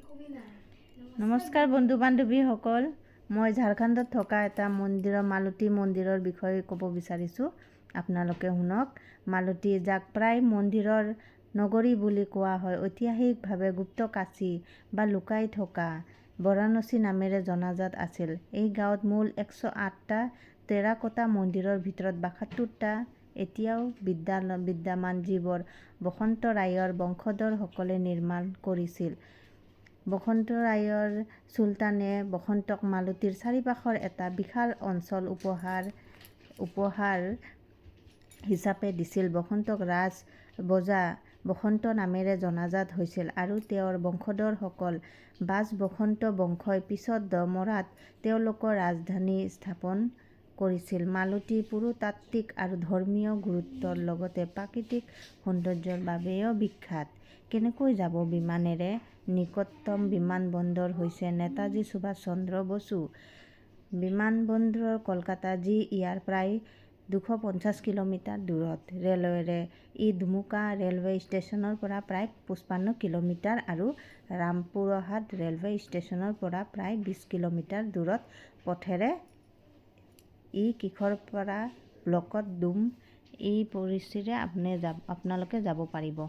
নমস্কাৰ বন্ধু বান্ধৱীসকল, মই ঝাৰখণ্ডত থকা এটা মন্দিৰৰ মালতী মন্দিৰৰ বিষয়ে ক'ব বিচাৰিছোঁ। আপোনালোকে শুনক। মালতী, যাক প্ৰায় মন্দিৰৰ নগৰী বুলি কোৱা হয়, ঐতিহাসিকভাৱে গুপ্তকাশী বা লুকাই থকা বাৰাণসী নামেৰে জনাজাত আছিল। এই গাঁৱত মূল 108টা টেৰাকোটা মন্দিৰৰ ভিতৰত 72টা এতিয়াও বিদ্যমান, যিবোৰ বসন্ত ৰায়ৰ বংশধৰসকলে নিৰ্মাণ কৰিছিল। বসন্ত ৰায়ৰ চুলতানে বসন্তক মালতীৰ চাৰিওপাশৰ এটা বিশাল অঞ্চল উপহাৰ হিচাপে দিছিল। বসন্তক ৰাজ বজা বসন্ত নামেৰে জনাজাত হৈছিল আৰু তেওঁৰ বংশধৰসকল বাজ বসন্ত বংশই পিছত দমৰাত তেওঁলোকৰ ৰাজধানী স্থাপন কৰিছিল। মালতী পুৰাতাত্ত্বিক আৰু ধৰ্মীয় গুৰুত্বৰ লগতে প্ৰাকৃতিক সৌন্দৰ্যৰ বাবেও বিখ্যাত। কেনেকৈ যাব বিমানেৰে? নিকটতম বিমানবন্দৰ হৈছে নেতাজী সুভাষ চন্দ্ৰ বসু বিমানবন্দৰ, কলকাতা, যি ইয়াৰ প্ৰায় 250 কিলোমিটাৰ দূৰত। ৰেলৱেৰে ই ধুমুকা ৰেলৱে ষ্টেচনৰ পৰা প্ৰায় 55 কিলোমিটাৰ আৰু ৰামপুৰহাট ৰেলৱে ষ্টেচনৰ পৰা প্ৰায় 20 কিলোমিটাৰ দূৰত। পথেৰে ই কিশোৰপাৰা ব্লকত ডুম ই পৰিচিৰে আপোনালোকে যাব পাৰিব।